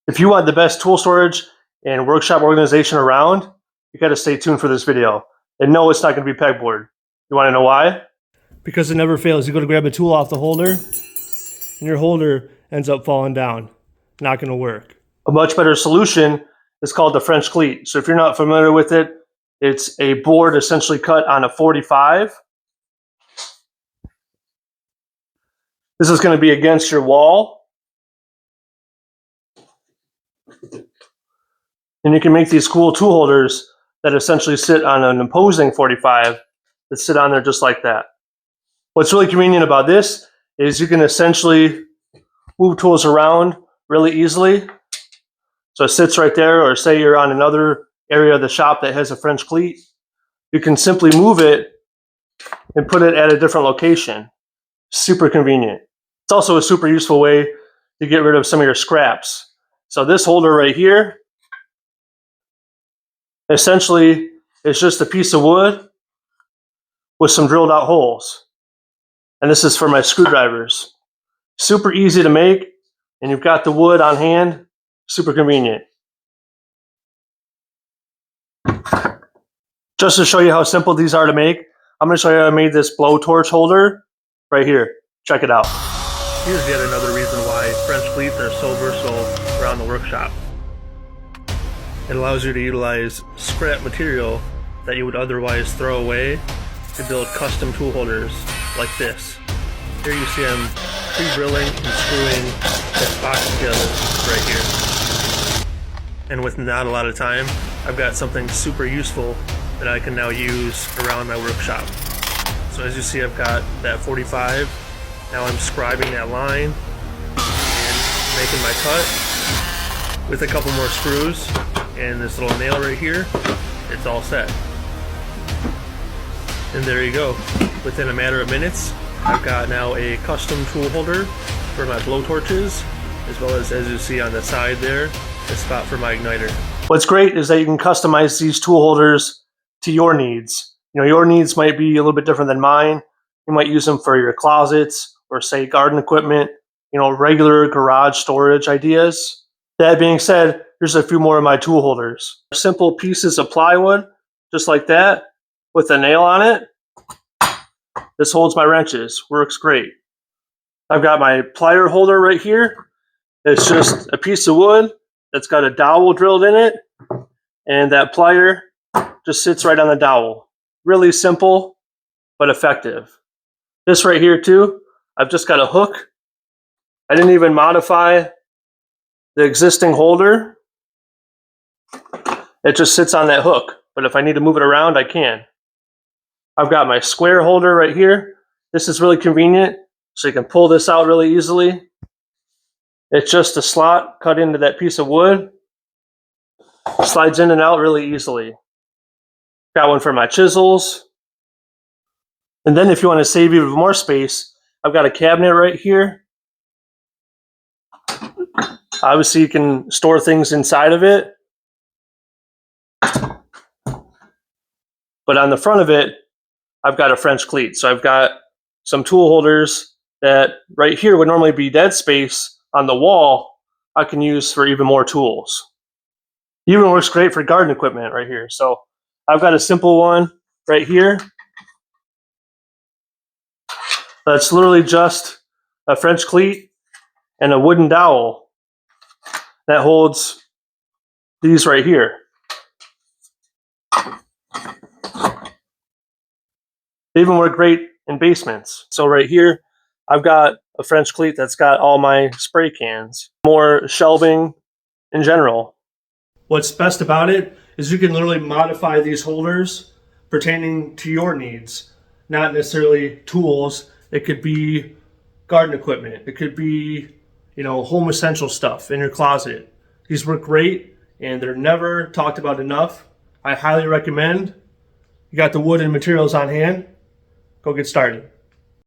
If you want the best tool storage and workshop organization around, you got to stay tuned for this video. And no, it's not going to be pegboard. You want to know why? Because it never fails. You go to grab a tool off the holder, and your holder ends up falling down. Not going to work. A much better solution is called the French cleat. So if you're not familiar with it, it's a board essentially cut on a 45. This is going to be against your wall. And you can make these cool tool holders that essentially sit on an imposing 45 that sit on there just like that. What's really convenient about this is you can essentially move tools around really easily. So it sits right there, or say you're on another area of the shop that has a French cleat, you can simply move it and put it at a different location. Super convenient. It's also a super useful way to get rid of some of your scraps. So this holder right here, essentially, it's just a piece of wood with some drilled out holes. And this is for my screwdrivers. Super easy to make, and you've got the wood on hand. Super convenient. Just to show you how simple these are to make, I'm going to show you how I made this blowtorch holder right here. Check it out. Here's yet another reason why French cleats are so versatile around the workshop. It allows you to utilize scrap material that you would otherwise throw away to build custom tool holders like this. Here you see I'm pre-drilling and screwing this box together right here. And with not a lot of time, I've got something super useful that I can now use around my workshop. So as you see, I've got that 45. Now I'm scribing that line and making my cut with a couple more screws and this little nail right here. It's all set. And there you go. Within a matter of minutes, I've got now a custom tool holder for my blowtorches, as well as you see on the side there, a spot for my igniter. What's great is that you can customize these tool holders to your needs. You know, your needs might be a little bit different than mine. You might use them for your closets or say garden equipment, you know, regular garage storage ideas. That being said, here's a few more of my tool holders. Simple pieces of plywood, just like that, with a nail on it. This holds my wrenches, works great. I've got my plier holder right here. It's just a piece of wood that's got a dowel drilled in it, and that plier just sits right on the dowel. Really simple, but effective. This right here too, I've just got a hook. I didn't even modify the existing holder. It just sits on that hook, but if I need to move it around, I can. I've got my square holder right here. This is really convenient, so you can pull this out really easily. It's just a slot cut into that piece of wood. Slides in and out really easily. Got one for my chisels. And then if you want to save even more space, I've got a cabinet right here. Obviously, you can store things inside of it. But on the front of it, I've got a French cleat. So I've got some tool holders that right here would normally be dead space on the wall. I can use for even more tools. It even works great for garden equipment right here. So I've got a simple one right here. That's literally just a French cleat and a wooden dowel that holds these right here. They even work great in basements. So right here, I've got a French cleat that's got all my spray cans, more shelving in general. What's best about it is you can literally modify these holders pertaining to your needs, not necessarily tools. It could be garden equipment. It could be, you know, home essential stuff in your closet. These work great and they're never talked about enough. I highly recommend. You got the wood and materials on hand. Go get started.